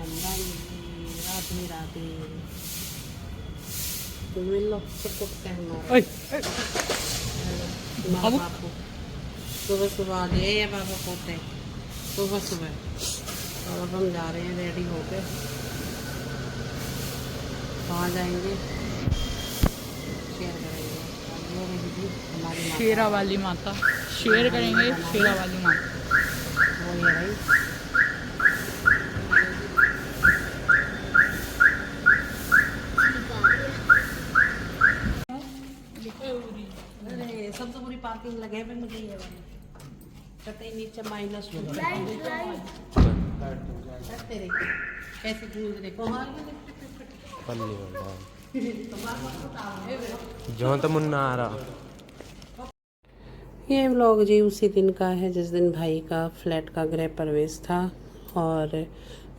राधे राधे। तो मिल लो सबको ओए तुम्हारा बापू सुबह सुबह आ गए या बाबा पोते सुबह सुबह। और अब हम जा रहे हैं रेडी होके। कहाँ जाएंगे शेयर करेंगे। और ये रहेगी हमारी शेरा वाली माता, शेयर करेंगे शेरा वाली माता। वो ये रही। अरे सबसे बुरी पार्किंग लगे पे मुझे ये वाली कहते ही नीचे माइनस हो तेरे कैसे घूम रहे जो तो मुन्ना आ रहा। ये व्लॉग जी उसी दिन का है जिस दिन भाई का फ्लैट का गृह प्रवेश था। और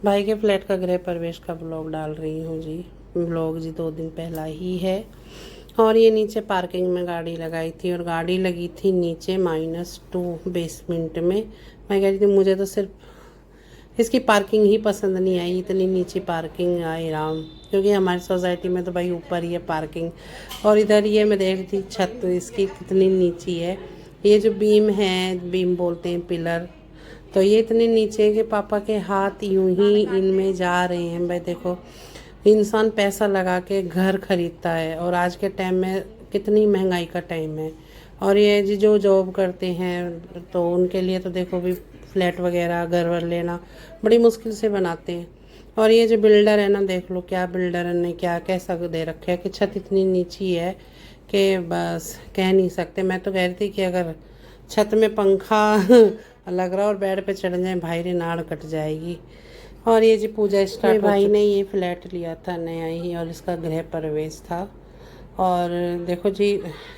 भाई के फ्लैट का गृह प्रवेश का व्लॉग डाल रही हूँ जी। व्लॉग जी 2 दिन पहला ही है। और ये नीचे पार्किंग में गाड़ी लगाई थी और गाड़ी लगी थी नीचे -2 बेसमेंट में। मैं कह रही थी मुझे तो सिर्फ इसकी पार्किंग ही पसंद नहीं आई, इतनी नीची पार्किंग आई राम। क्योंकि हमारी सोसाइटी में तो भाई ऊपर ही है पार्किंग। और इधर ये मैं देख रही थी छत इसकी कितनी नीची है। ये जो बीम है, बीम बोलते हैं पिलर, तो ये इतने नीचे है कि पापा के हाथ यूं ही इनमें जा रहे हैं। भाई देखो इंसान पैसा लगा के घर खरीदता है और आज के टाइम में कितनी महंगाई का टाइम है। और ये जी जो जॉब करते हैं तो उनके लिए तो देखो भी फ्लैट वगैरह घर वर लेना बड़ी मुश्किल से बनाते हैं। और ये जो बिल्डर है ना, देख लो क्या बिल्डर ने क्या कैसा दे रखा है कि छत इतनी नीची है कि बस कह नहीं सकते। मैं तो कह रही थी कि अगर छत में पंखा लग रहा और बेड पे चढ़ जाए भाई रे नाड़ कट जाएगी। और ये जी पूजा स्टार्ट भाई ने ये फ्लैट लिया था नया ही और इसका गृह प्रवेश था। और देखो जी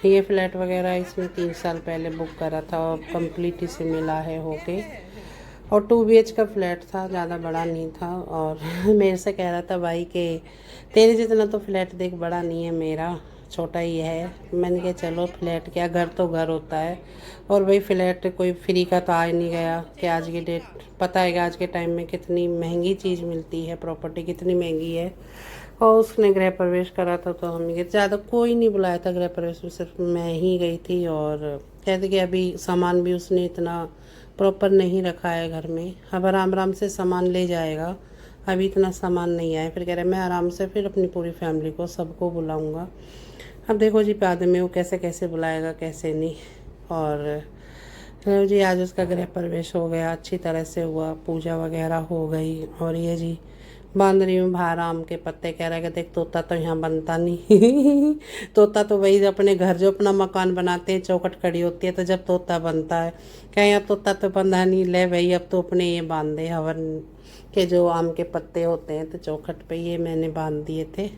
ये फ्लैट वगैरह इसमें 3 साल पहले बुक करा था और कंप्लीट इसे मिला है होके। और 2 BH का फ्लैट था, ज़्यादा बड़ा नहीं था। और मेरे से कह रहा था भाई कि तेरे जितना तो फ्लैट देख बड़ा नहीं है, मेरा छोटा ही है। मैंने कहा चलो फ्लैट क्या, घर तो घर होता है। और भाई फ्लैट कोई फ्री का तो आ ही नहीं गया कि आज की डेट पता है कि आज के टाइम में कितनी महंगी चीज़ मिलती है, प्रॉपर्टी कितनी महंगी है। और उसने गृह प्रवेश करा था तो हम ज़्यादा कोई नहीं बुलाया था गृह प्रवेश में, सिर्फ मैं ही गई थी। और कहते कि अभी सामान भी उसने इतना प्रॉपर नहीं रखा है घर में, अब आराम आराम से सामान ले जाएगा, अभी इतना सामान नहीं आया। फिर कह रहे मैं आराम से फिर अपनी पूरी फैमिली को सबको बुलाऊंगा। अब देखो जी बाद में वो कैसे कैसे बुलाएगा कैसे नहीं। और चलो जी आज उसका गृह प्रवेश हो गया, अच्छी तरह से हुआ, पूजा वगैरह हो गई। और ये जी बांध रही हूँ बाहर आम के पत्ते। कह रहा है कि देख तोता तो यहाँ बनता नहीं तोता तो वही अपने घर जो अपना मकान बनाते हैं चौखट खड़ी होती है तो जब तोता बनता है। क्या यहाँ तोता तो बंधा नहीं, ले भाई अब तो अपने ये बांधे हवन के जो आम के पत्ते होते हैं तो चौखट पे ये मैंने बांध दिए थे।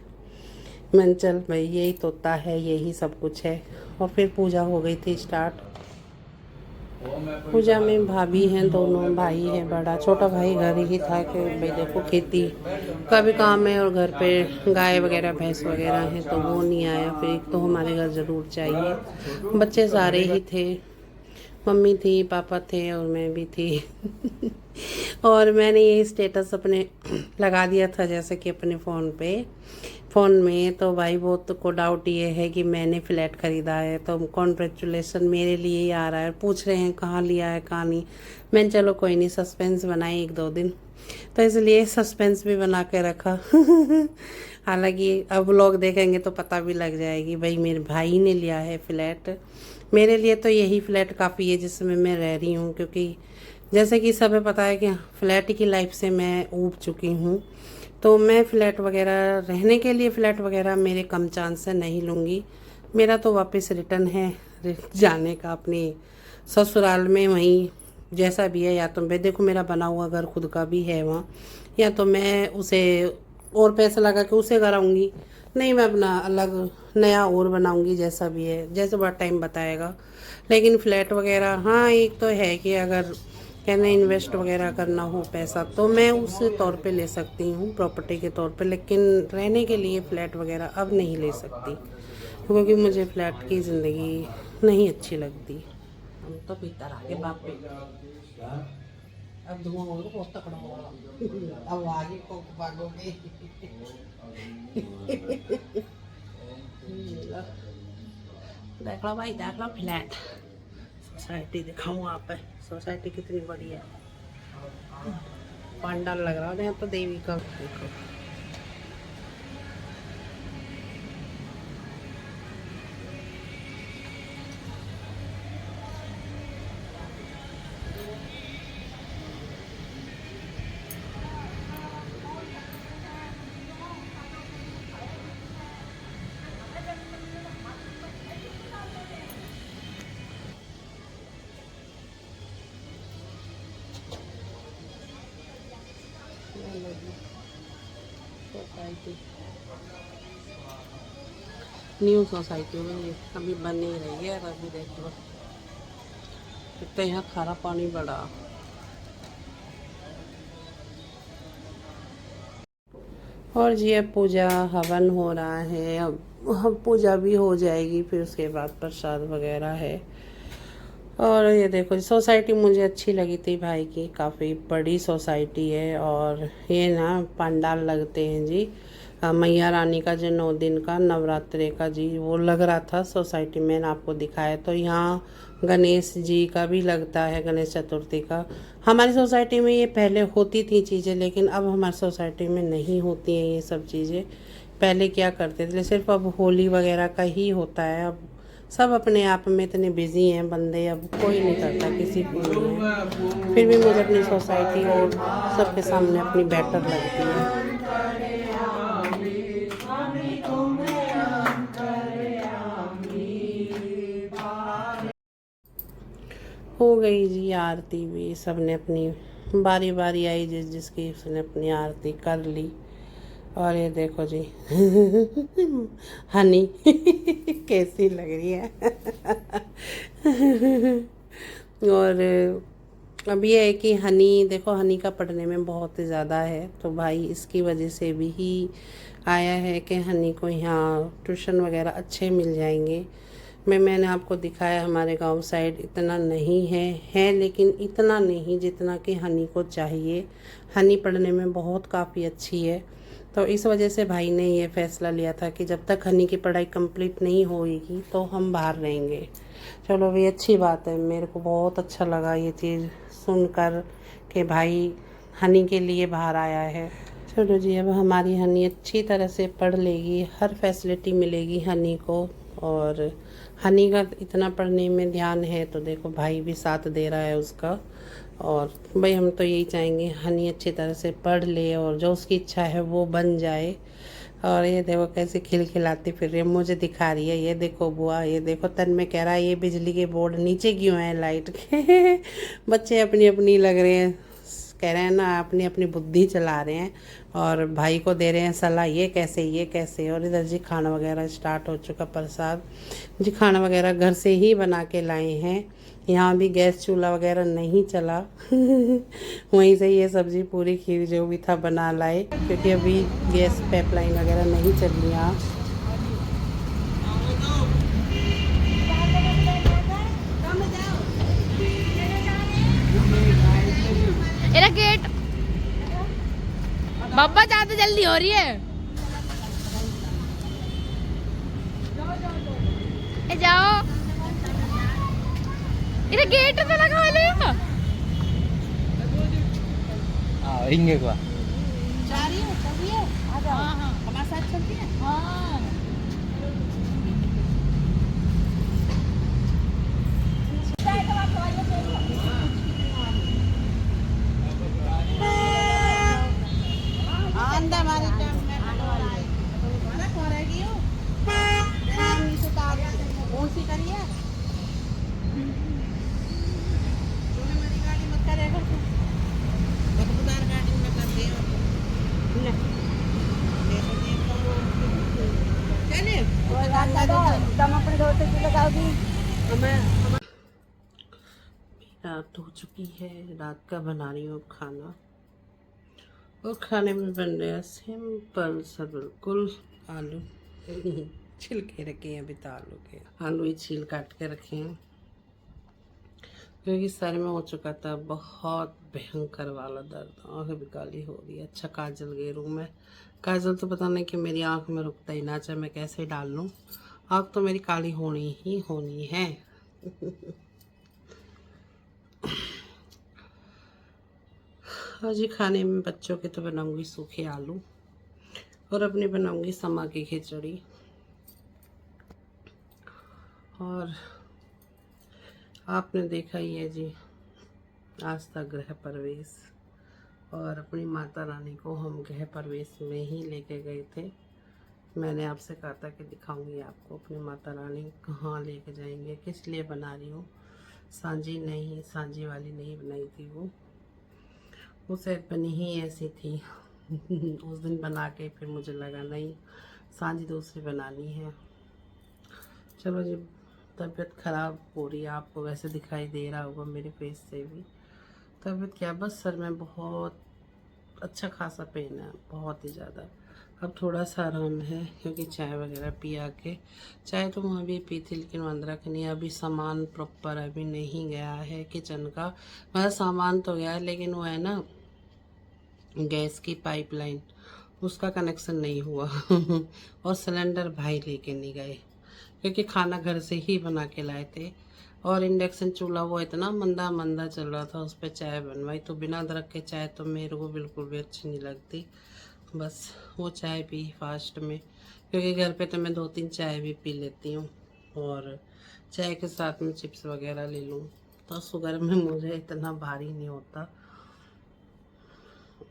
मैंने चल भाई यही तोता है, यही सब कुछ है। और फिर पूजा हो गई थी स्टार्ट। पूजा में भाभी हैं, दोनों भाई है, बड़ा छोटा भाई घर ही था कि भाई देखो खेती का भी काम है और घर पे गाय वगैरह भैंस वगैरह है तो वो नहीं आया। फिर एक तो हमारे घर ज़रूर चाहिए। बच्चे सारे ही थे, मम्मी थी पापा थे और मैं भी थी और मैंने ये स्टेटस अपने लगा दिया था जैसे कि अपने फ़ोन में। तो भाई बहुत को डाउट ये है कि मैंने फ़्लैट ख़रीदा है तो कॉन्ग्रेचुलेसन मेरे लिए ही आ रहा है। पूछ रहे हैं कहाँ लिया है कहाँ नहीं। मैंने चलो कोई नहीं, सस्पेंस बनाए 1-2 दिन तो इसलिए सस्पेंस भी बना के रखा हालांकि अब लोग देखेंगे तो पता भी लग जाएगी भाई मेरे भाई ने लिया है फ़्लैट। मेरे लिए तो यही फ़्लैट काफ़ी है जिसमें मैं रह रही हूँ, क्योंकि जैसे कि सबे पता है कि फ़्लैट की लाइफ से मैं ऊब चुकी हूँ। तो मैं फ़्लैट वगैरह रहने के लिए फ़्लैट वगैरह मेरे कम चांस से नहीं लूँगी। मेरा तो वापस रिटर्न है जाने का अपने ससुराल में, वहीं जैसा भी है। या तो मैं देखो मेरा बना हुआ घर खुद का भी है वहाँ, या तो मैं उसे और पैसा लगा के उसे कराऊंगी, नहीं मैं अपना अलग नया और बनाऊंगी जैसा भी है, जैसे बड़ा टाइम बताएगा। लेकिन फ़्लैट वगैरह हाँ एक तो है कि अगर कहना इन्वेस्ट वगैरह करना हो पैसा तो मैं उस तौर पे ले सकती हूँ प्रॉपर्टी के तौर पे, लेकिन रहने के लिए फ़्लैट वगैरह अब नहीं ले सकती क्योंकि मुझे फ़्लैट की ज़िंदगी नहीं अच्छी लगती। हम तो भीतर आगे बाप पे अब धुआं होगा बहुत तकड़ा होगा। अब आगे को भागोगे। देख लो भाई, देख लो फ्लैट। सोसाइटी दिखाऊँ आप, सोसाइटी कितनी बड़ी है। पंडाल लग रहा है यहाँ तो देवी का। देखो सोसाइटी, न्यू सोसाइटी में ये अभी बन नहीं रही है। अभी देख लो कितना यहाँ खारा पानी बड़ा। और जी अब पूजा हवन हो रहा है। अब पूजा भी हो जाएगी, फिर उसके बाद प्रसाद वगैरह है। और ये देखो सोसाइटी मुझे अच्छी लगी थी भाई की, काफ़ी बड़ी सोसाइटी है। और ये ना पंडाल लगते हैं जी, मैया रानी का जो 9 दिन का नवरात्रे का जी वो लग रहा था सोसाइटी में, आपको दिखाया। तो यहाँ गणेश जी का भी लगता है, गणेश चतुर्थी का। हमारी सोसाइटी में ये पहले होती थी चीज़ें, लेकिन अब हमारी सोसाइटी में नहीं होती हैं ये सब चीज़ें। पहले क्या करते थे, सिर्फ अब होली वगैरह का ही होता है। अब सब अपने आप में इतने बिजी हैं बंदे, अब कोई नहीं करता, किसी को नहीं है। फिर भी मुझे अपनी सोसाइटी और सबके सामने अपनी बेटर लगती है। हो गई जी आरती भी, सबने अपनी बारी बारी आई, जिसकी उसने अपनी आरती कर ली। और ये देखो जी हनी कैसी लग रही है। और अब ये है कि हनी देखो, हनी का पढ़ने में बहुत ज़्यादा है, तो भाई इसकी वजह से भी ही आया है कि हनी को यहाँ ट्यूशन वगैरह अच्छे मिल जाएंगे। मैंने आपको दिखाया हमारे गांव साइड इतना नहीं है लेकिन इतना नहीं जितना कि हनी को चाहिए। हनी पढ़ने में बहुत काफ़ी अच्छी है, तो इस वजह से भाई ने ये फ़ैसला लिया था कि जब तक हनी की पढ़ाई कंप्लीट नहीं होगी तो हम बाहर रहेंगे। चलो भी अच्छी बात है, मेरे को बहुत अच्छा लगा ये चीज़ सुनकर कि भाई हनी के लिए बाहर आया है। चलो जी, अब हमारी हनी अच्छी तरह से पढ़ लेगी, हर फैसिलिटी मिलेगी हनी को। और हनी का इतना पढ़ने में ध्यान है तो देखो भाई भी साथ दे रहा है उसका। और भाई हम तो यही चाहेंगे हनी अच्छी तरह से पढ़ ले और जो उसकी इच्छा है वो बन जाए। और ये देखो कैसे खिलखिलाती फिर रही है, मुझे दिखा रही है, ये देखो बुआ, ये देखो। तन में कह रहा है ये बिजली के बोर्ड नीचे क्यों है लाइट के। बच्चे अपनी अपनी लग रहे हैं, कह रहे हैं ना, अपनी अपनी बुद्धि चला रहे हैं और भाई को दे रहे हैं सलाह, ये कैसे ये कैसे। और इधर जी खाना वगैरह स्टार्ट हो चुका, प्रसाद जी खाना वगैरह घर से ही बना के लाए हैं। यहाँ भी गैस चूल्हा वगैरह नहीं चला वहीं से ये सब्जी पूरी खीर जो भी था बना लाए, क्योंकि अभी गैस पाइपलाइन वगैरह नहीं चली यहाँ। मेरा गेट बाबा ज्यादा जल्दी हो रही है। ए जाओ, इधर गेट तो लगा ले। हाँ इंगे का जा रही है, चल रही है, आ जाओ। हाँ, हमारे साथ चलती है। हाँ रात हो चुकी है, रात का बना रही हूँ खाना। और खाने में बन रहा है सिंपल सा बिल्कुल आलू छिलके रखे हैं, अभी तो आलू ही छील काट के रखे हैं। क्योंकि सर में हो चुका था बहुत भयंकर वाला दर्द, आँखें भी काली हो रही है। अच्छा काजल गई रूम में, काजल तो पता नहीं कि मेरी आँख में रुकता ही ना, चाहे मैं कैसे डाल लूँ, आँख तो मेरी काली होनी ही होनी है। आज ही खाने में बच्चों के तो बनाऊंगी सूखे आलू और अपनी बनाऊंगी समा की खिचड़ी। और आपने देखा ही है जी, आज तक गृह प्रवेश, और अपनी माता रानी को हम गृह प्रवेश में ही लेके गए थे। मैंने आपसे कहा था कि दिखाऊंगी आपको अपनी माता रानी कहाँ लेके जाएंगे, किस लिए बना रही हूँ। सांझी नहीं, सांझी वाली नहीं बनाई थी वो शायद बनी ही ऐसी थी। उस दिन बना के फिर मुझे लगा नहीं, सांझी दूसरी बनानी है। चलो जी, तबीयत ख़राब हो रही है, आपको वैसे दिखाई दे रहा होगा मेरे फेस से भी। तबीयत क्या, बस सर में बहुत अच्छा खासा पेन है, बहुत ही ज़्यादा। अब थोड़ा सा आराम है क्योंकि चाय वगैरह पिया के, चाय तो वहाँ भी पी थी लेकिन वहाँ रख नहीं। अभी सामान प्रॉपर अभी नहीं गया है किचन का, मतलब सामान तो गया है लेकिन वो है ना गैस की पाइपलाइन, उसका कनेक्शन नहीं हुआ। और सिलेंडर भाई लेके नहीं गए क्योंकि खाना घर से ही बना के लाए थे। और इंडक्शन चूल्हा वो इतना मंदा मंदा चल रहा था, उस पर चाय बनवाई तो बिना अदरक के चाय तो मेरे को बिल्कुल भी अच्छी नहीं लगती। बस वो चाय पी फास्ट में, क्योंकि घर पे तो मैं 2-3 चाय भी पी लेती हूँ और चाय के साथ में चिप्स वगैरह ले लूँ तो शुगर में मुझे इतना भारी नहीं होता।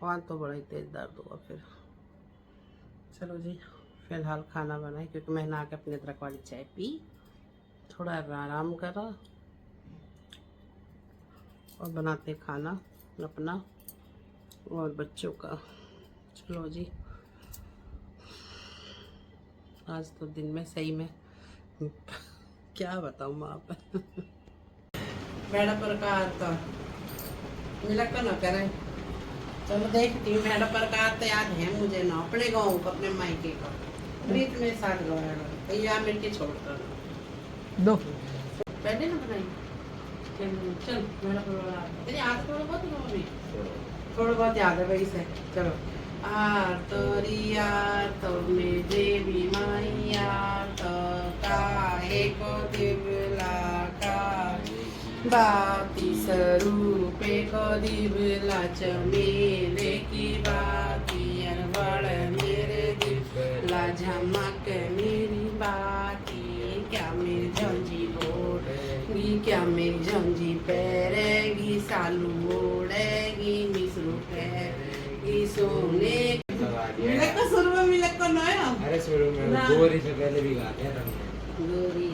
और तो बड़ा ही तेज़ दर्द हुआ फिर। चलो जी, फिलहाल खाना बनाए क्योंकि मैंने आके अपने अदरक वाली चाय पी, थोड़ा आराम करा और बनाते खाना अपना और बच्चों का। चलो जी, आज तो दिन में सही में क्या बताऊँ मैं आप। बेड़ा प्रकार का मिलक ना करे। चलो देखती हूँ, बेड़ा प्रकार तो याद है मुझे ना, अपने गाँव का, अपने मायके का। प्रीत में साथ गया या मिलके छोड़ता दो पहले ना बनाई। चल बेड़ा प्रकार तेरी याद थोड़ा बहुत है मम्मी, थोड़ा बहुत याद है वही से। चलो तोरिया तो में देवी मैया तो काहे को दिवला का बाती स्वरूपे को दिवला चमेले की बाती अरबड़ मेरे दिवला झमक मेरी बाती। क्या मेरी झंझी बोलेगी, क्या मेरी झंझी पैरेगी, सालू ओढ़ेगी मिसरू पैरेगी सोने। मिलक को शुरू में मिलक को नया, अरे शुरू में गोरी से पहले भी गाते हैं गोरी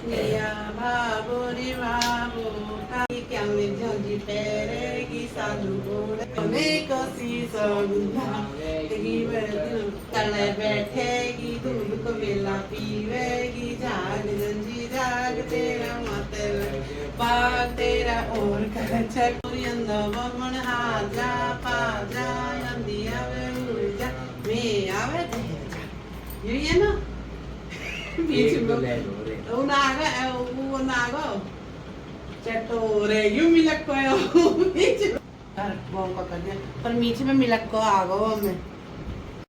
या बाबू रे बाबू क्या मेरी झंझी पैरेगी, सालू ओढ़ेगी कसी संधा तले बैठेगी, दूध को बेला पीवेगी, जाग जंजी जाग तेरा मतलब बाग तेरा और कचक बमन हाजा पाजा नंदी आवे उर्जा में आवे तेरा। यही है ना बीच में वो नागा चटोरे यू मिलक को बीच में पर मीठे में मिलक को आ गो में